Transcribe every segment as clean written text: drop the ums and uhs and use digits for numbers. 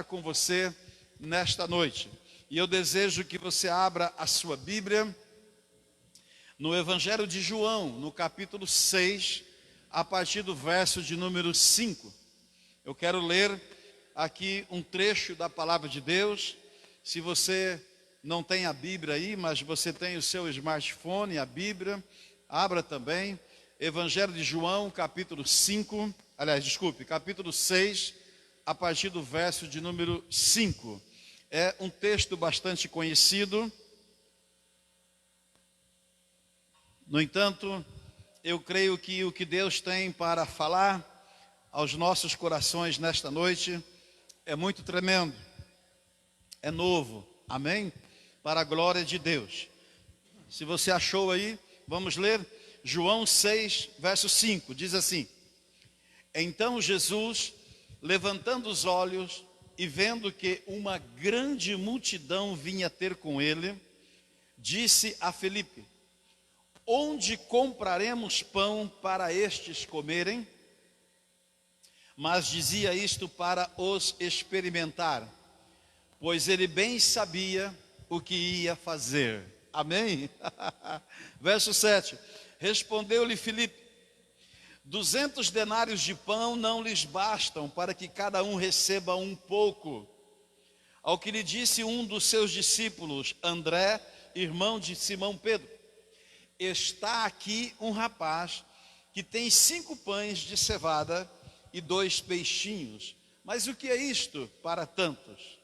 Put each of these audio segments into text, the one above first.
Com você nesta noite. E eu desejo que você abra a sua Bíblia no Evangelho de João, no capítulo 6, a partir do verso de número 5. Eu quero ler aqui um trecho da palavra de Deus. Se você não tem a Bíblia aí, mas você tem o seu smartphone, a Bíblia, abra também. Evangelho de João, capítulo 5, capítulo 6, a partir do verso de número 5. É um texto bastante conhecido. No entanto, eu creio que o que Deus tem para falar aos nossos corações nesta noite é muito tremendo, é novo, amém? Para a glória de Deus. Se você achou aí, vamos ler João 6, verso 5, diz assim: Então Jesus, levantando os olhos e vendo que uma grande multidão vinha ter com ele, disse a Filipe: Onde compraremos pão para estes comerem? Mas dizia isto para os experimentar, pois ele bem sabia o que ia fazer. Amém? Verso 7. Respondeu-lhe Filipe: 200 denários de pão não lhes bastam para que cada um receba um pouco. Ao que lhe disse um dos seus discípulos, André, irmão de Simão Pedro: Está aqui um rapaz que tem 5 pães de cevada e 2 peixinhos. Mas o que é isto para tantos?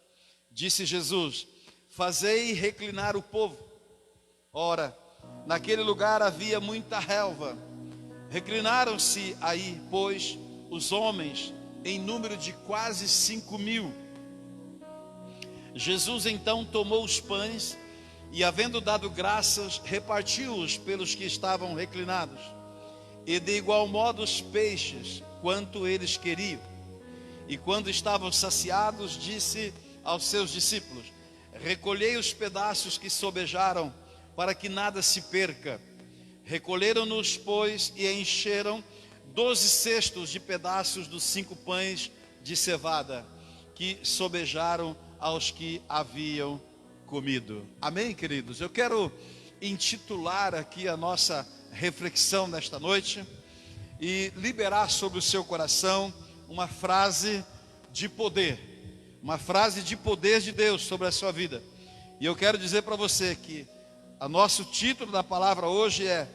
Disse Jesus: Fazei reclinar o povo. Ora, naquele lugar havia muita relva. Reclinaram-se aí, pois, os homens, em número de quase 5.000. Jesus então tomou os pães e, havendo dado graças, repartiu-os pelos que estavam reclinados, e de igual modo os peixes, quanto eles queriam. E quando estavam saciados, disse aos seus discípulos: Recolhei os pedaços que sobejaram, para que nada se perca. Recolheram-nos, pois, e encheram 12 cestos de pedaços dos 5 pães de cevada, que sobejaram aos que haviam comido. Amém, queridos? Eu quero intitular aqui a nossa reflexão nesta noite e liberar sobre o seu coração uma frase de poder, uma frase de poder de Deus sobre a sua vida. E eu quero dizer para você que o nosso título da palavra hoje é: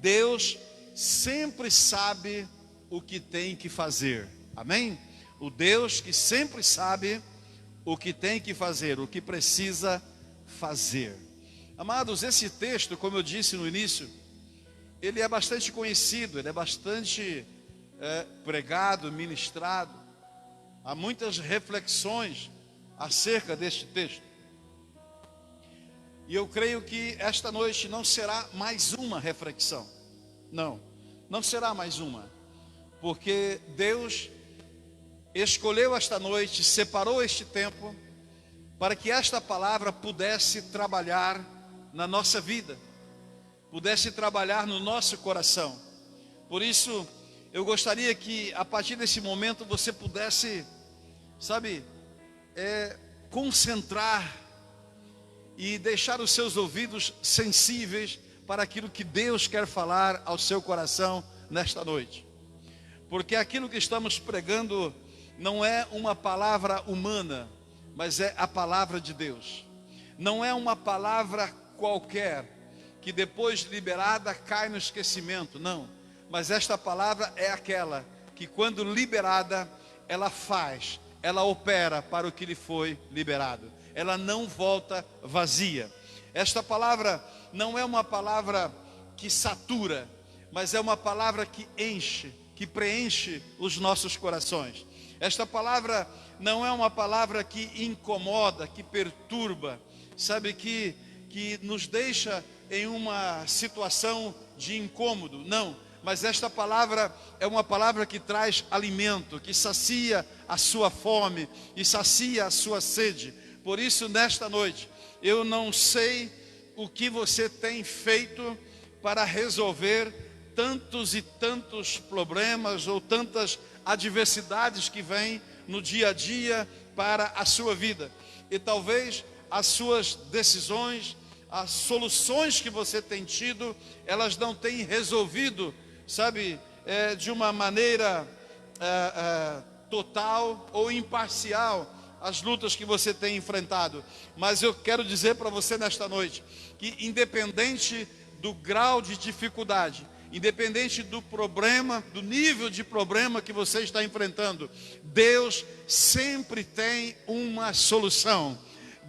Deus sempre sabe o que tem que fazer. Amém? O Deus que sempre sabe o que tem que fazer, o que precisa fazer. Amados, esse texto, como eu disse no início, ele é bastante conhecido, ele é bastante pregado, ministrado. Há muitas reflexões acerca deste texto. E eu creio que esta noite não será mais uma reflexão. Não será mais uma. Porque Deus escolheu esta noite, separou este tempo, para que esta palavra pudesse trabalhar na nossa vida, pudesse trabalhar no nosso coração. Por isso, eu gostaria que a partir desse momento você pudesse, concentrar e deixar os seus ouvidos sensíveis para aquilo que Deus quer falar ao seu coração nesta noite. Porque aquilo que estamos pregando não é uma palavra humana, mas é a palavra de Deus. Não é uma palavra qualquer, que depois liberada cai no esquecimento, não. Mas esta palavra é aquela que, quando liberada, ela opera para o que lhe foi liberado. Ela não volta vazia. Esta palavra não é uma palavra que satura, mas é uma palavra que enche, que preenche os nossos corações. Esta palavra não é uma palavra que incomoda, que perturba, que nos deixa em uma situação de incômodo, não. Mas esta palavra é uma palavra que traz alimento, que sacia a sua fome e sacia a sua sede. Por isso, nesta noite, eu não sei o que você tem feito para resolver tantos e tantos problemas ou tantas adversidades que vêm no dia a dia para a sua vida. E talvez as suas decisões, as soluções que você tem tido, elas não têm resolvido, sabe, de uma maneira total ou imparcial as lutas que você tem enfrentado. Mas eu quero dizer para você nesta noite, que independente do grau de dificuldade, independente do problema, do nível de problema que você está enfrentando, Deus sempre tem uma solução.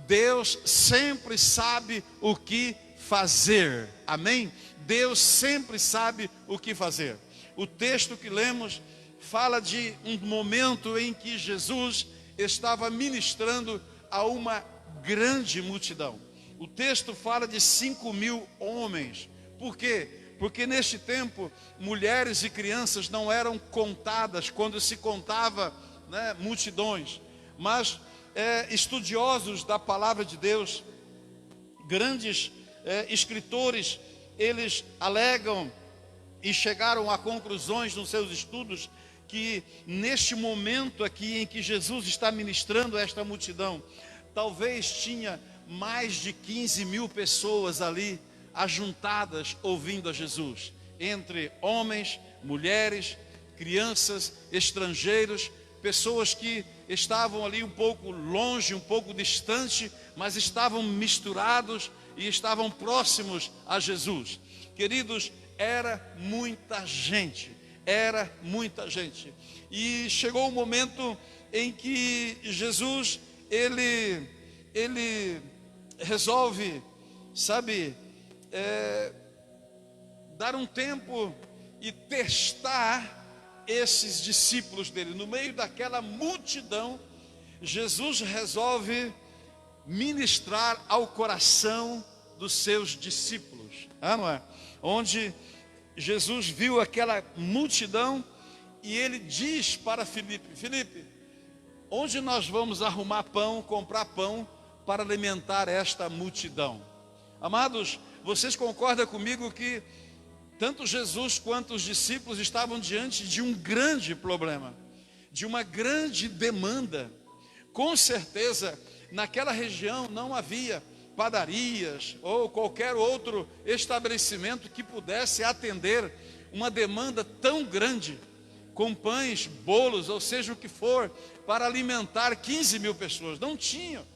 Deus sempre sabe o que fazer. Amém? Deus sempre sabe o que fazer. O texto que lemos fala de um momento em que Jesus estava ministrando a uma grande multidão. O texto fala de 5.000 homens. Por quê? Porque neste tempo, mulheres e crianças não eram contadas quando se contava, né, multidões. Mas estudiosos da palavra de Deus, grandes escritores, eles alegam e chegaram a conclusões nos seus estudos que neste momento aqui em que Jesus está ministrando a esta multidão, talvez tinha mais de 15.000 pessoas ali ajuntadas ouvindo a Jesus, entre homens, mulheres, crianças, estrangeiros, pessoas que estavam ali um pouco longe, um pouco distante, mas estavam misturados e estavam próximos a Jesus. Queridos, era muita gente. E chegou o momento em que Jesus, ele resolve, sabe, dar um tempo e testar esses discípulos dele. No meio daquela multidão, Jesus resolve ministrar ao coração dos seus discípulos, não é? Onde Jesus viu aquela multidão e ele diz para Filipe: Filipe, onde nós vamos arrumar pão, comprar pão para alimentar esta multidão? Amados, vocês concordam comigo que tanto Jesus quanto os discípulos estavam diante de um grande problema, de uma grande demanda. Com certeza, naquela região não havia padarias ou qualquer outro estabelecimento que pudesse atender uma demanda tão grande, com pães, bolos, ou seja o que for, para alimentar 15.000 pessoas. Não tinham,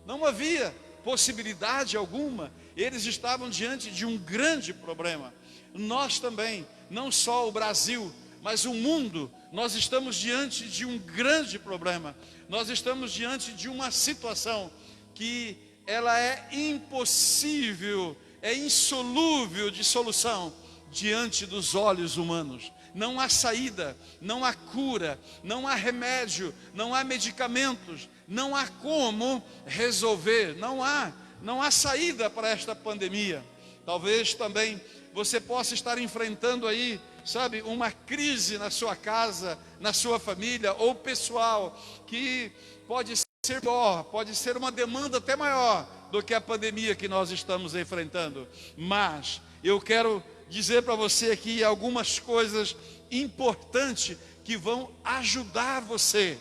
não havia possibilidade alguma. Eles estavam diante de um grande problema. Nós também, não só o Brasil, mas o mundo, nós estamos diante de um grande problema. Nós estamos diante de uma situação que ela é impossível, é insolúvel de solução diante dos olhos humanos. Não há saída, não há cura, não há remédio, não há medicamentos, não há como resolver, não há saída para esta pandemia. Talvez também você possa estar enfrentando aí, sabe, uma crise na sua casa, na sua família ou pessoal, que pode ser maior, pode ser uma demanda até maior do que a pandemia que nós estamos enfrentando. Mas eu quero dizer para você aqui algumas coisas importantes que vão ajudar você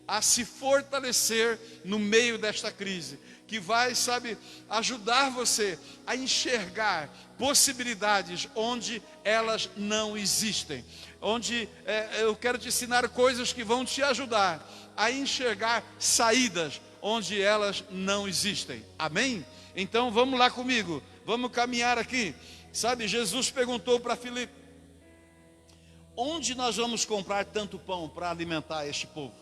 a se fortalecer no meio desta crise, que vai, sabe, ajudar você a enxergar possibilidades onde elas não existem, onde eu quero te ensinar coisas que vão te ajudar a enxergar saídas onde elas não existem. Amém? Então vamos lá comigo, vamos caminhar aqui. Sabe, Jesus perguntou para Filipe: onde nós vamos comprar tanto pão para alimentar este povo?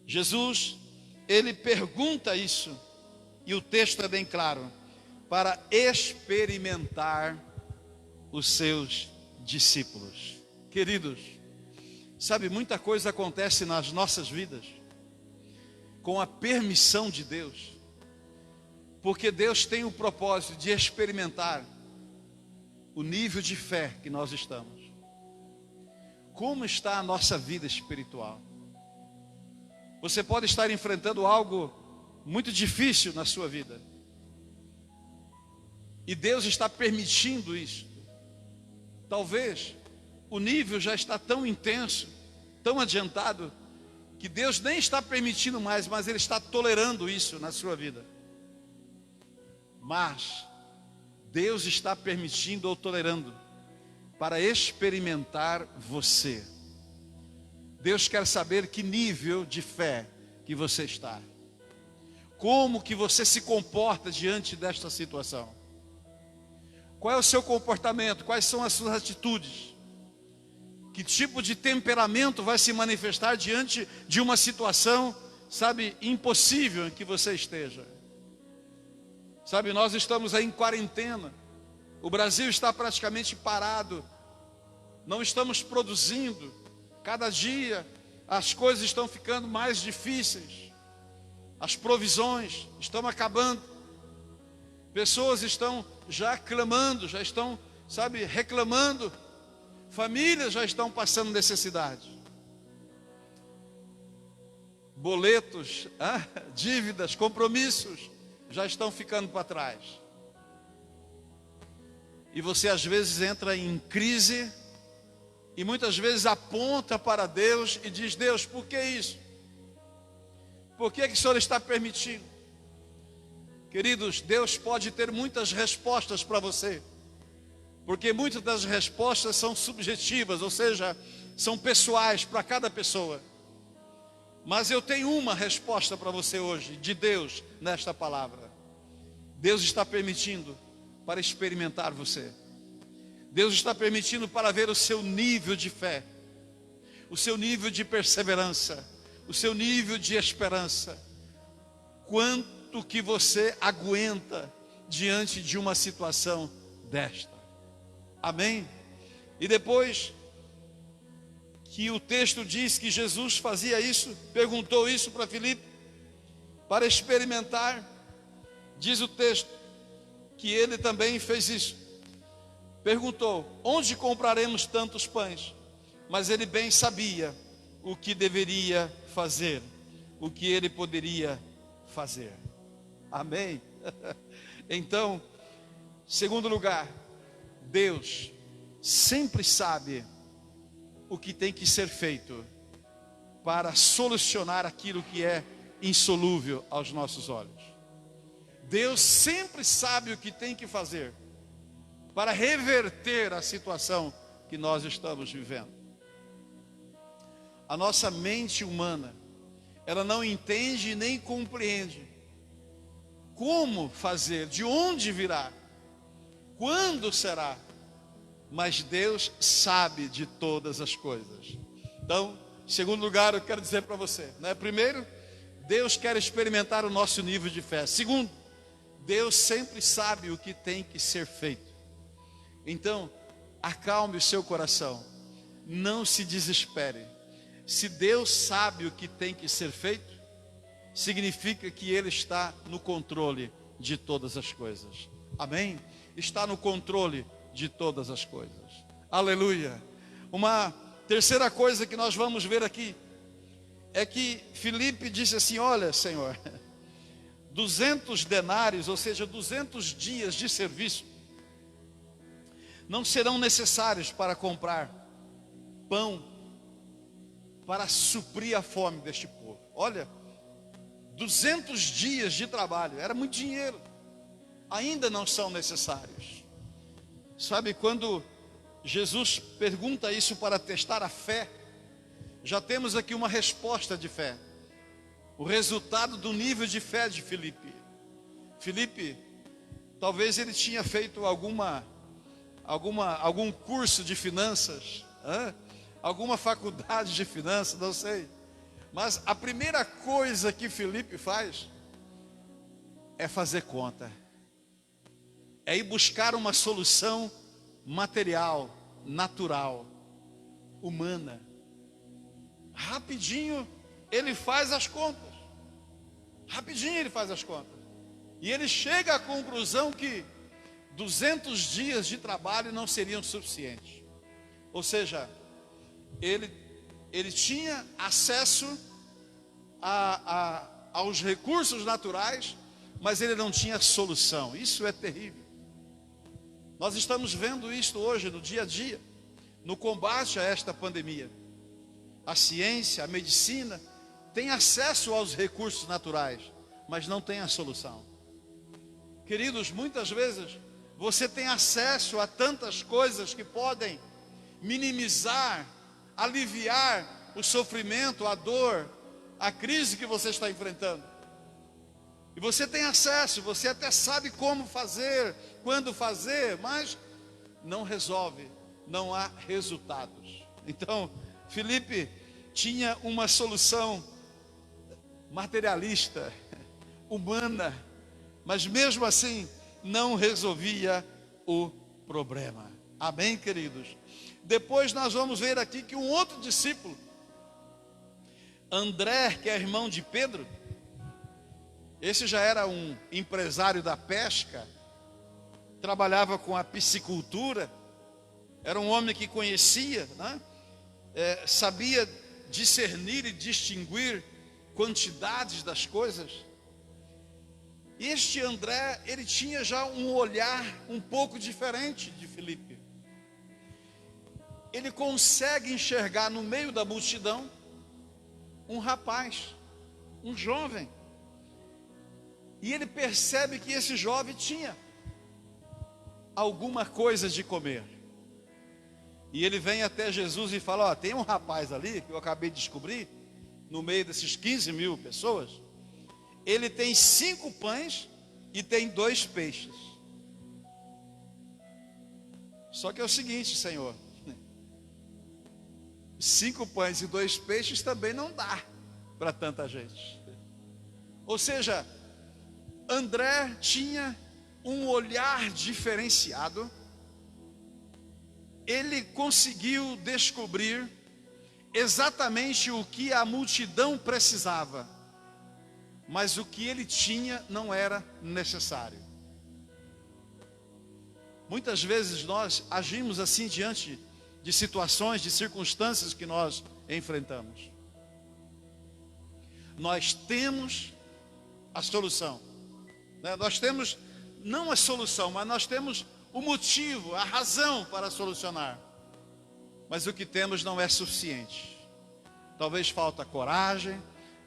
Jesus, ele pergunta isso, e o texto é bem claro, para experimentar os seus discípulos. Queridos, sabe, muita coisa acontece nas nossas vidas com a permissão de Deus, porque Deus tem o propósito de experimentar o nível de fé que nós estamos. Como está a nossa vida espiritual? Você pode estar enfrentando algo muito difícil na sua vida, e Deus está permitindo isso. Talvez o nível já está tão intenso, tão adiantado, que Deus nem está permitindo mais, mas Ele está tolerando isso na sua vida. Mas Deus está permitindo ou tolerando para experimentar você. Deus quer saber que nível de fé que você está. Como que você se comporta diante desta situação? Qual é o seu comportamento? Quais são as suas atitudes? Que tipo de temperamento vai se manifestar diante de uma situação, sabe, impossível em que você esteja? Sabe, nós estamos aí em quarentena. O Brasil está praticamente parado. Não estamos produzindo. Cada dia as coisas estão ficando mais difíceis. As provisões estão acabando. Pessoas estão já clamando, já estão, sabe, reclamando. Famílias já estão passando necessidade. Boletos, dívidas, compromissos já estão ficando para trás. E você às vezes entra em crise e muitas vezes aponta para Deus e diz: Deus, por que isso? Por que o Senhor está permitindo? Queridos, Deus pode ter muitas respostas para você, porque muitas das respostas são subjetivas, ou seja, são pessoais para cada pessoa. Mas eu tenho uma resposta para você hoje, de Deus, nesta palavra. Deus está permitindo para experimentar você. Deus está permitindo para ver o seu nível de fé, o seu nível de perseverança, o seu nível de esperança. Quanto que você aguenta diante de uma situação desta. Amém? E depois que o texto diz que Jesus fazia isso, perguntou isso para Filipe, para experimentar, diz o texto, que ele também fez isso. Perguntou: onde compraremos tantos pães? Mas ele bem sabia o que deveria fazer, o que ele poderia fazer. Amém? Então, segundo lugar, Deus sempre sabe o que tem que ser feito para solucionar aquilo que é insolúvel aos nossos olhos. Deus sempre sabe o que tem que fazer para reverter a situação que nós estamos vivendo. A nossa mente humana, ela não entende nem compreende como fazer, de onde virá, quando será, mas Deus sabe de todas as coisas. Então, em segundo lugar, eu quero dizer para você, né? Primeiro, Deus quer experimentar o nosso nível de fé. Segundo, Deus sempre sabe o que tem que ser feito. Então, acalme o seu coração, não se desespere. Se Deus sabe o que tem que ser feito, significa que Ele está no controle de todas as coisas. Amém? Está no controle de todas as coisas. Aleluia. Uma terceira coisa que nós vamos ver aqui é que Filipe disse assim: olha, Senhor, 200 denários, ou seja, 200 dias de serviço, não serão necessários para comprar pão para suprir a fome deste povo. Olha, 200 dias de trabalho, era muito dinheiro, ainda não são necessários. Sabe, quando Jesus pergunta isso para testar a fé, já temos aqui uma resposta de fé. O resultado do nível de fé de Filipe. Filipe, talvez ele tinha feito algum curso de finanças, alguma faculdade de finanças, não sei. Mas a primeira coisa que Filipe faz é fazer conta. É ir buscar uma solução material, natural, humana. Rapidinho ele faz as contas. Rapidinho ele faz as contas. E ele chega à conclusão que 200 dias de trabalho não seriam suficientes. Ou seja, ele tinha acesso aos recursos naturais, mas ele não tinha solução. Isso é terrível. Nós estamos vendo isto hoje no dia a dia, no combate a esta pandemia. A ciência, a medicina tem acesso aos recursos naturais, mas não tem a solução. Queridos, muitas vezes você tem acesso a tantas coisas que podem minimizar, aliviar o sofrimento, a dor, a crise que você está enfrentando. E você tem acesso, você até sabe como fazer, quando fazer, mas não resolve, não há resultados. Então, Filipe tinha uma solução materialista, humana, mas mesmo assim não resolvia o problema. Amém, queridos? Depois nós vamos ver aqui que um outro discípulo, André, que é irmão de Pedro, esse já era um empresário da pesca, trabalhava com a piscicultura, era um homem que conhecia, né? Sabia discernir e distinguir quantidades das coisas. Este André, ele tinha já um olhar um pouco diferente de Filipe. Ele consegue enxergar no meio da multidão um rapaz, um jovem. E ele percebe que esse jovem tinha alguma coisa de comer. E ele vem até Jesus e fala: ó, tem um rapaz ali que eu acabei de descobrir, no meio desses 15 mil pessoas, ele tem 5 pães e tem 2 peixes. Só que é o seguinte, Senhor, 5 pães e 2 peixes também não dá para tanta gente. Ou seja, André tinha um olhar diferenciado. Ele conseguiu descobrir exatamente o que a multidão precisava, mas o que ele tinha não era necessário. Muitas vezes nós agimos assim diante de situações, de circunstâncias que nós enfrentamos. Nós temos a solução, né? Nós temos não a solução, mas nós temos o motivo, a razão para solucionar. Mas o que temos não é suficiente. Talvez falta coragem,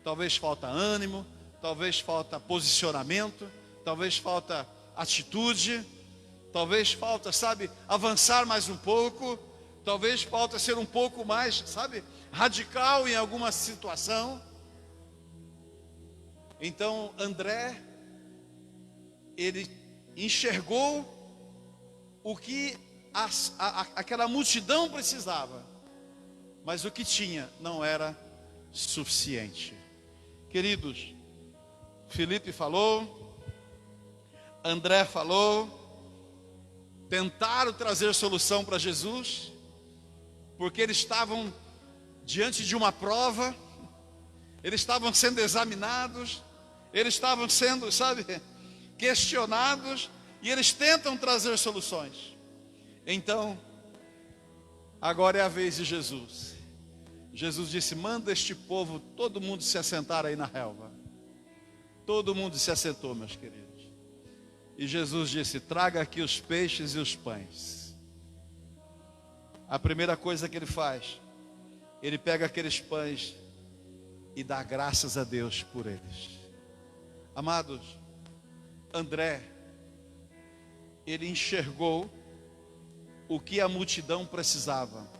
talvez falta ânimo, talvez falta posicionamento, talvez falta atitude, talvez falta, sabe, avançar mais um pouco, talvez falta ser um pouco mais, sabe, radical em alguma situação. Então André, ele enxergou o que aquela multidão precisava, mas o que tinha não era suficiente. Queridos, Filipe falou, André falou, tentaram trazer solução para Jesus, porque eles estavam diante de uma prova, eles estavam sendo examinados, eles estavam sendo, sabe, questionados, e eles tentam trazer soluções. Então, agora é a vez de Jesus. Jesus disse: manda este povo, todo mundo se assentar aí na relva. Todo mundo se assentou, meus queridos. E Jesus disse: traga aqui os peixes e os pães. A primeira coisa que ele faz, ele pega aqueles pães e dá graças a Deus por eles. Amados, André, ele enxergou o que a multidão precisava,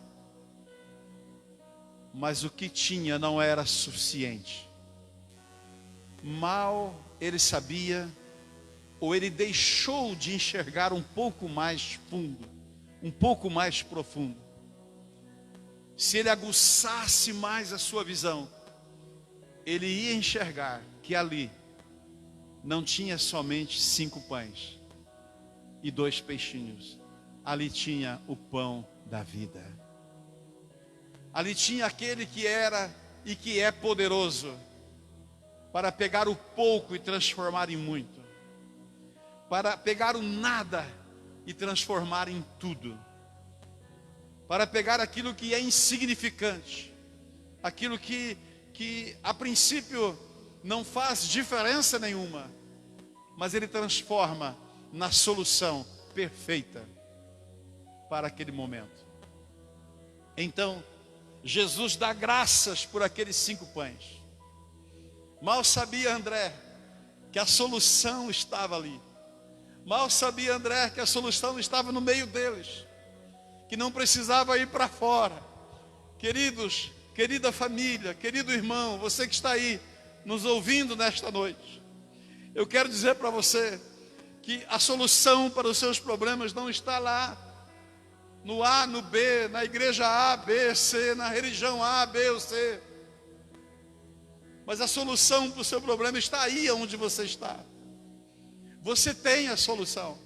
mas o que tinha não era suficiente. Mal ele sabia, ou ele deixou de enxergar um pouco mais fundo, um pouco mais profundo. Se ele aguçasse mais a sua visão, ele ia enxergar que ali não tinha somente 5 pães e 2 peixinhos. Ali tinha o pão da vida. Ali tinha aquele que era e que é poderoso para pegar o pouco e transformar em muito, para pegar o nada e transformar em tudo, para pegar aquilo que é insignificante, aquilo que a princípio não faz diferença nenhuma, mas ele transforma na solução perfeita para aquele momento. Então, Jesus dá graças por aqueles 5 pães. Mal sabia André que a solução estava ali. Mal sabia André que a solução estava no meio deles, que não precisava ir para fora. Queridos, querida família, querido irmão, você que está aí nos ouvindo nesta noite, eu quero dizer para você que a solução para os seus problemas não está lá, no A, no B, na igreja A, B, C, na religião A, B ou C. Mas a solução para o seu problema está aí onde você está. Você tem a solução.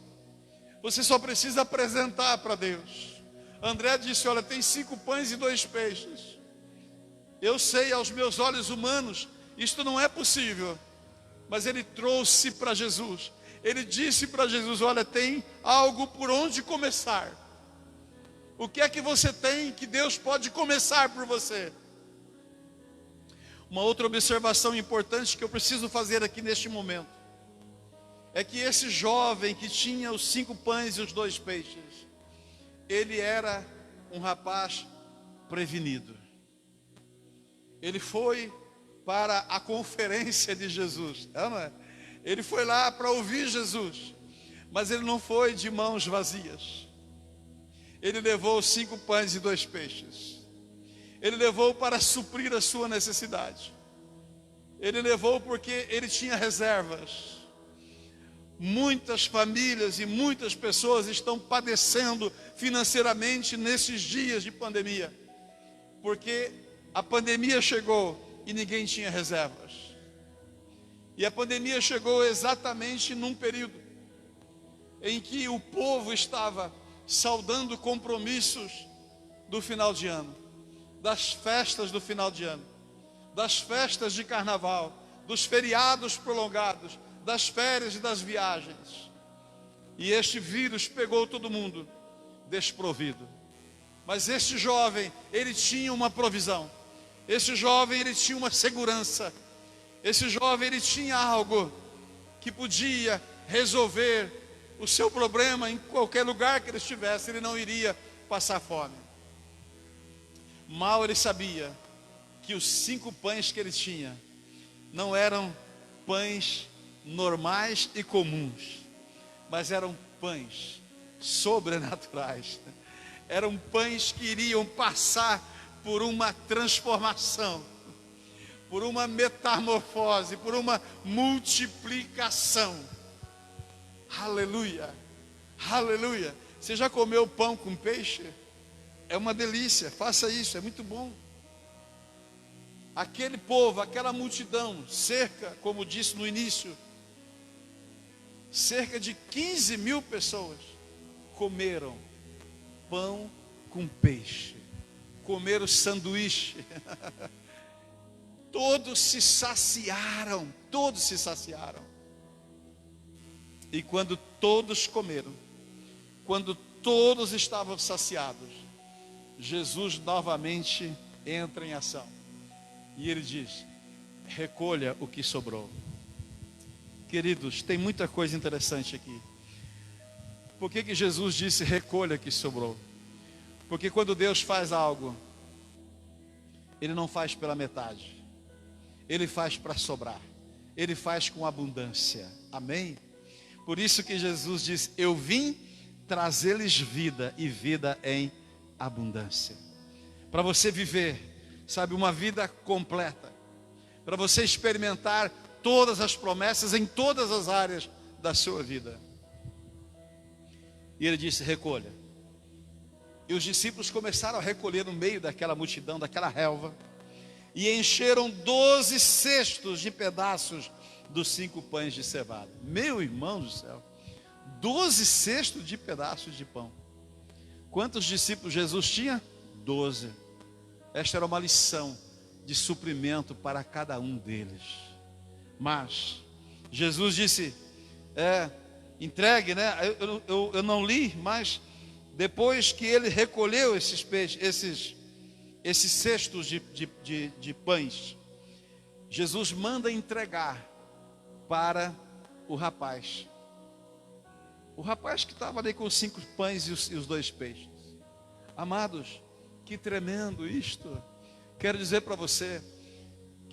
Você só precisa apresentar para Deus. André disse, olha, tem 5 pães e 2 peixes. Eu sei, aos meus olhos humanos, isto não é possível. Mas ele trouxe para Jesus. Ele disse para Jesus, olha, tem algo por onde começar. O que é que você tem que Deus pode começar por você? Uma outra observação importante que eu preciso fazer aqui neste momento é que esse jovem que tinha os 5 pães e os 2 peixes, ele era um rapaz prevenido. Ele foi para a conferência de Jesus, não é? Ele foi lá para ouvir Jesus, mas ele não foi de mãos vazias. Ele levou 5 pães e 2 peixes. Ele levou para suprir a sua necessidade. Ele levou porque ele tinha reservas. Muitas famílias e muitas pessoas estão padecendo financeiramente nesses dias de pandemia, porque a pandemia chegou e ninguém tinha reservas. E a pandemia chegou exatamente num período em que o povo estava saudando compromissos do final de ano, das festas do final de ano, das festas de carnaval, dos feriados prolongados, das férias e das viagens. E este vírus pegou todo mundo desprovido. Mas este jovem, ele tinha uma provisão. Esse jovem, ele tinha uma segurança. Esse jovem, ele tinha algo que podia resolver o seu problema em qualquer lugar que ele estivesse. Ele não iria passar fome. Mal ele sabia que os 5 pães que ele tinha não eram pães normais e comuns, mas eram pães sobrenaturais. Eram pães que iriam passar por uma transformação, por uma metamorfose, por uma multiplicação. Aleluia, aleluia. Você já comeu pão com peixe? É uma delícia, faça isso, é muito bom. Aquele povo, aquela multidão, cerca, como disse no início, cerca de 15 mil pessoas comeram pão com peixe, comeram sanduíche. Todos se saciaram, todos se saciaram. E quando todos comeram, quando todos estavam saciados, Jesus novamente entra em ação. E ele diz, recolha o que sobrou. Queridos, tem muita coisa interessante aqui. Por que Jesus disse recolha o que sobrou? Porque quando Deus faz algo, Ele não faz pela metade. Ele faz para sobrar. Ele faz com abundância. Amém? Por isso que Jesus diz, eu vim trazer-lhes vida e vida em abundância. Para você viver, sabe, uma vida completa. Para você experimentar todas as promessas em todas as áreas da sua vida. E ele disse, recolha. E os discípulos começaram a recolher no meio daquela multidão, daquela relva. E encheram 12 cestos de pedaços dos 5 pães de cevada. Meu irmão do céu, 12 cestos de pedaços de pão. Quantos discípulos Jesus tinha? 12. Esta era uma lição de suprimento para cada um deles. Mas Jesus disse, entregue, né? Eu não li, mas depois que ele recolheu esses peixes, esses cestos de pães, Jesus manda entregar para o rapaz. O rapaz que estava ali com os 5 pães e os 2 peixes. Amados, que tremendo isto. Quero dizer para você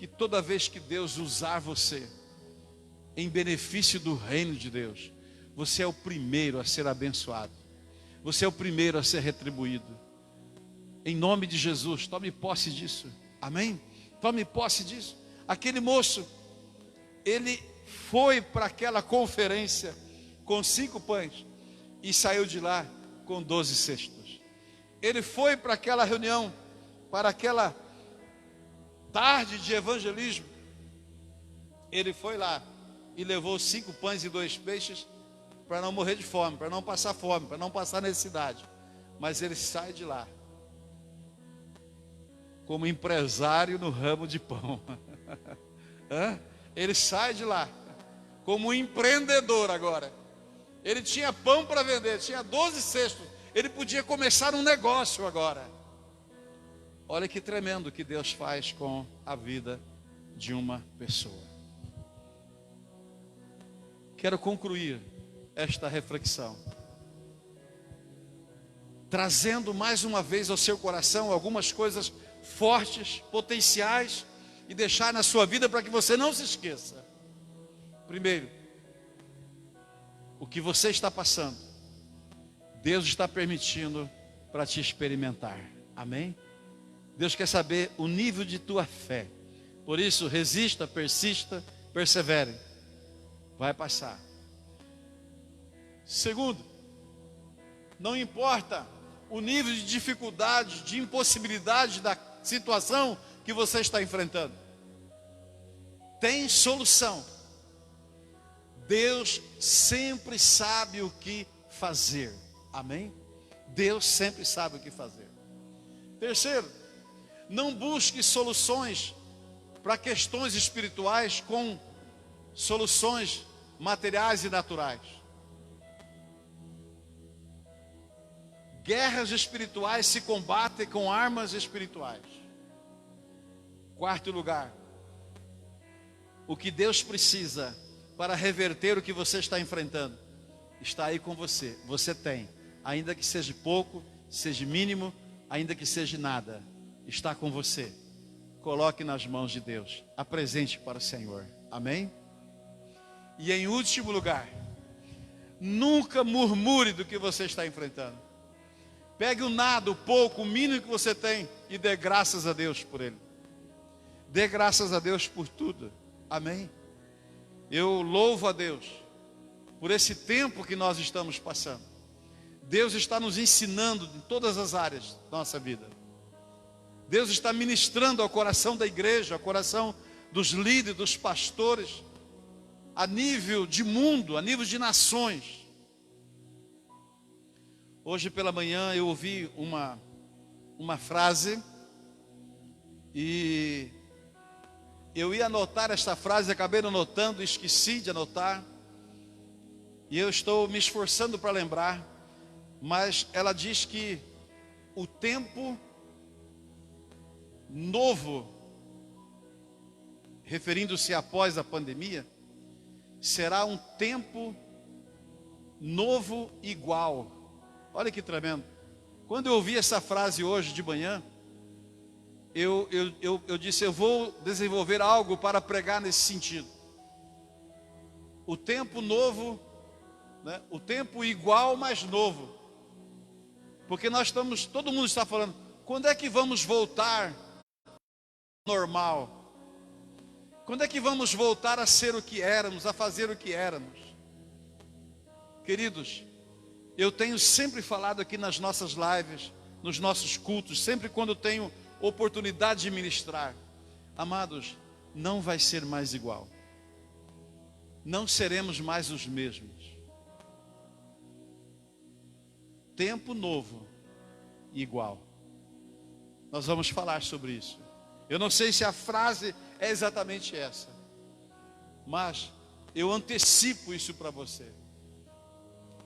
que toda vez que Deus usar você em benefício do reino de Deus, você é o primeiro a ser abençoado. Você é o primeiro a ser retribuído. Em nome de Jesus, tome posse disso. Amém? Tome posse disso. Aquele moço, ele foi para aquela conferência com 5 pães e saiu de lá com 12 cestos. Ele foi para aquela reunião, para aquela tarde de evangelismo. Ele foi lá e levou 5 pães e 2 peixes para não morrer de fome, para não passar fome, para não passar necessidade. Mas ele sai de lá como empresário no ramo de pão. Ele sai de lá como empreendedor agora. Ele tinha pão para vender, tinha 12 cestos. Ele podia começar um negócio agora. Olha que tremendo que Deus faz com a vida de uma pessoa. Quero concluir esta reflexão trazendo mais uma vez ao seu coração algumas coisas fortes, potenciais, e deixar na sua vida para que você não se esqueça. Primeiro, o que você está passando, Deus está permitindo para te experimentar. Amém? Deus quer saber o nível de tua fé. Por isso, resista, persista, persevere. Vai passar. Segundo, não importa o nível de dificuldade, de impossibilidade da situação que você está enfrentando, tem solução. Deus sempre sabe o que fazer. Amém? Deus sempre sabe o que fazer. Terceiro, não busque soluções para questões espirituais com soluções materiais e naturais. Guerras espirituais se combatem com armas espirituais. Quarto lugar, o que Deus precisa para reverter o que você está enfrentando está aí com você. Você tem, ainda que seja pouco, seja mínimo, ainda que seja nada, está com você. Coloque nas mãos de Deus, apresente para o Senhor. Amém? E em último lugar, nunca murmure do que você está enfrentando. Pegue o nada, o pouco, o mínimo que você tem e dê graças a Deus por ele. Dê graças a Deus por tudo. Amém? Eu louvo a Deus por esse tempo que nós estamos passando. Deus está nos ensinando em todas as áreas da nossa vida. Deus está ministrando ao coração da igreja, ao coração dos líderes, dos pastores, a nível de mundo, a nível de nações. Hoje pela manhã eu ouvi uma frase e eu ia anotar esta frase, acabei não anotando, esqueci de anotar. E eu estou me esforçando para lembrar, mas ela diz que o tempo novo, referindo-se após a pandemia, será um tempo novo igual. Olha que tremendo. Quando eu ouvi essa frase hoje de manhã, eu disse, eu vou desenvolver algo para pregar nesse sentido. O tempo novo, né? O tempo igual, mas novo. Porque nós estamos, todo mundo está falando, quando é que vamos voltar ao normal? Quando é que vamos voltar a ser o que éramos, a fazer o que éramos? Queridos, eu tenho sempre falado aqui nas nossas lives, nos nossos cultos, sempre quando tenho oportunidade de ministrar. Amados, não vai ser mais igual. Não seremos mais os mesmos. Tempo novo e igual. Nós vamos falar sobre isso. Eu não sei se a frase é exatamente essa, mas eu antecipo isso para você.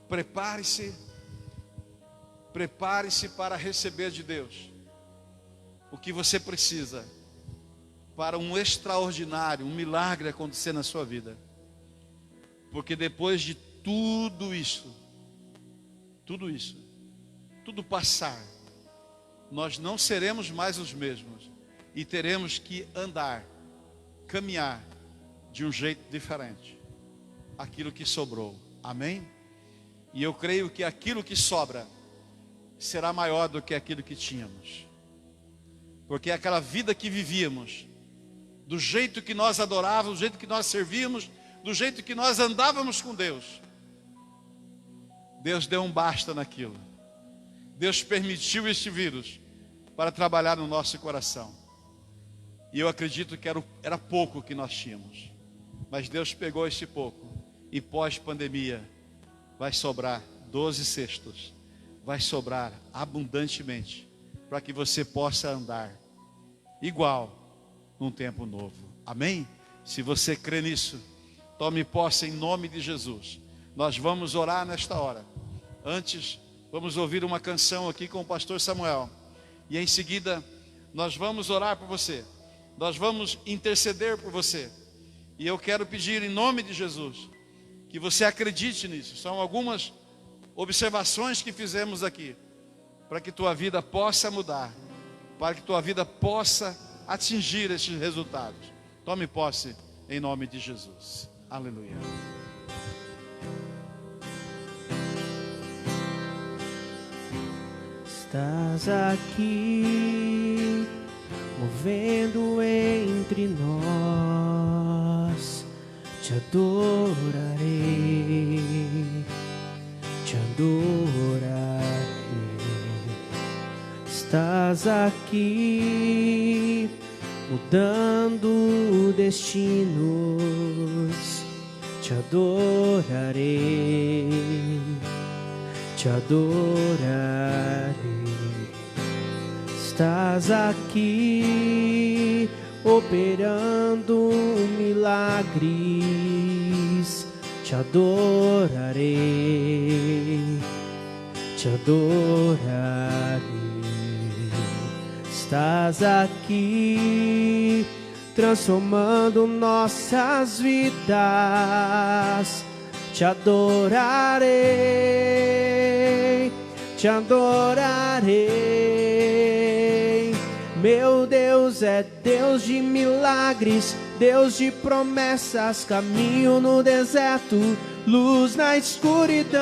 Prepare-se para receber de Deus o que você precisa para um extraordinário, um milagre acontecer na sua vida. Porque depois de tudo passar, nós não seremos mais os mesmos e teremos que andar caminhar de um jeito diferente. Aquilo que sobrou. Amém? E eu creio que aquilo que sobra será maior do que aquilo que tínhamos. Porque aquela vida que vivíamos, do jeito que nós adorávamos, do jeito que nós servíamos, do jeito que nós andávamos com Deus, Deus deu um basta naquilo. Deus permitiu este vírus para trabalhar no nosso coração. E eu acredito que era pouco que nós tínhamos. Mas Deus pegou este pouco e pós-pandemia vai sobrar 12 cestos. Vai sobrar abundantemente para que você possa andar igual num tempo novo. Amém? Se você crê nisso, tome posse em nome de Jesus. Nós vamos orar nesta hora. Antes, vamos ouvir uma canção aqui com o pastor Samuel. E em seguida, nós vamos orar por você. Nós vamos interceder por você. E eu quero pedir em nome de Jesus que você acredite nisso. São algumas observações que fizemos aqui para que tua vida possa mudar, para que tua vida possa atingir estes resultados. Tome posse em nome de Jesus. Aleluia. Estás aqui, movendo entre nós. Te adorarei, te adorarei. Estás aqui, mudando destinos. Te adorarei, te adorarei. Estás aqui, operando milagres. Te adorarei, te adorarei. Estás aqui, transformando nossas vidas. Te adorarei, te adorarei. Meu Deus é Deus de milagres, Deus de promessas, caminho no deserto, luz na escuridão.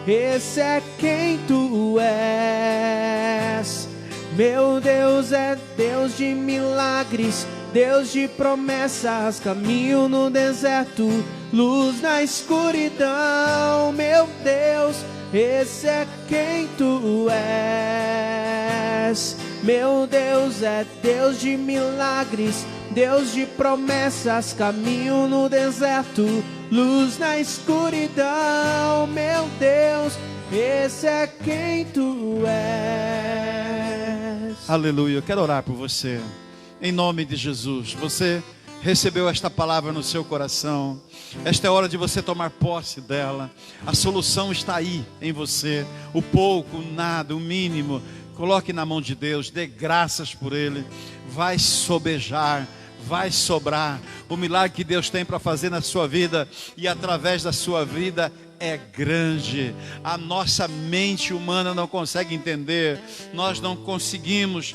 Esse é quem tu és. Meu Deus é Deus de milagres, Deus de promessas, caminho no deserto, luz na escuridão. Meu Deus, esse é quem tu és. Meu Deus é Deus de milagres, Deus de promessas, caminho no deserto, luz na escuridão. Meu Deus, esse é quem tu és. Aleluia. Eu quero orar por você. Em nome de Jesus. Você recebeu esta palavra no seu coração. Esta é a hora de você tomar posse dela. A solução está aí em você. O pouco, o nada, o mínimo. Coloque na mão de Deus. Dê graças por Ele. Vai sobejar, vai sobrar. O milagre que Deus tem para fazer na sua vida e através da sua vida é grande. A nossa mente humana não consegue entender. Nós não conseguimos,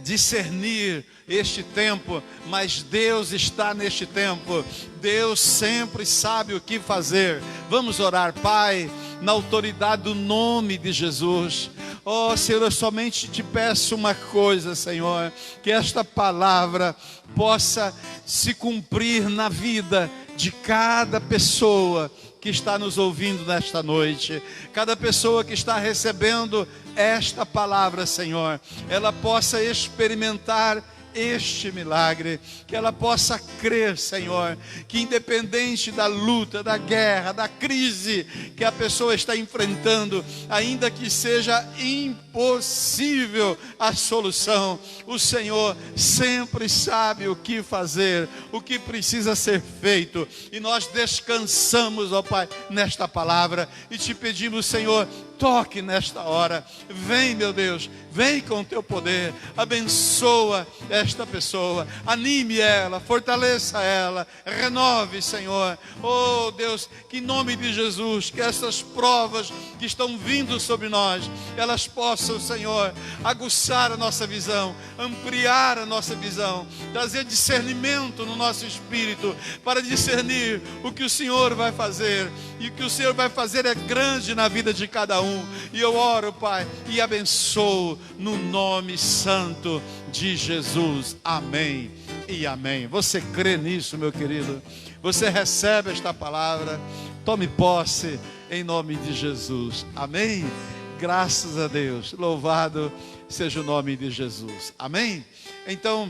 discernir este tempo, mas Deus está neste tempo. Deus sempre sabe o que fazer. Vamos orar, Pai, na autoridade do nome de Jesus. Oh, Senhor, eu somente te peço uma coisa, Senhor, que esta palavra possa se cumprir na vida de cada pessoa que está nos ouvindo nesta noite, cada pessoa que está recebendo esta palavra, Senhor, ela possa experimentar este milagre, que ela possa crer, Senhor, que independente da luta, da guerra, da crise que a pessoa está enfrentando, ainda que seja impossível a solução, o Senhor sempre sabe o que fazer, o que precisa ser feito, e nós descansamos, ó Pai, nesta palavra, e te pedimos, Senhor, toque nesta hora. Vem, meu Deus, vem com o teu poder, abençoa esta pessoa, anime ela, fortaleça ela, renove, Senhor. Oh Deus, que em nome de Jesus, que essas provas que estão vindo sobre nós, elas possam, Senhor, aguçar a nossa visão, ampliar a nossa visão, trazer discernimento no nosso espírito, para discernir o que o Senhor vai fazer, e o que o Senhor vai fazer é grande na vida de cada um. E eu oro, Pai, e abençoo no nome santo de Jesus. Amém e amém. Você crê nisso, meu querido? Você recebe esta palavra? Tome posse em nome de Jesus. Amém? Graças a Deus. Louvado seja o nome de Jesus. Amém? Então,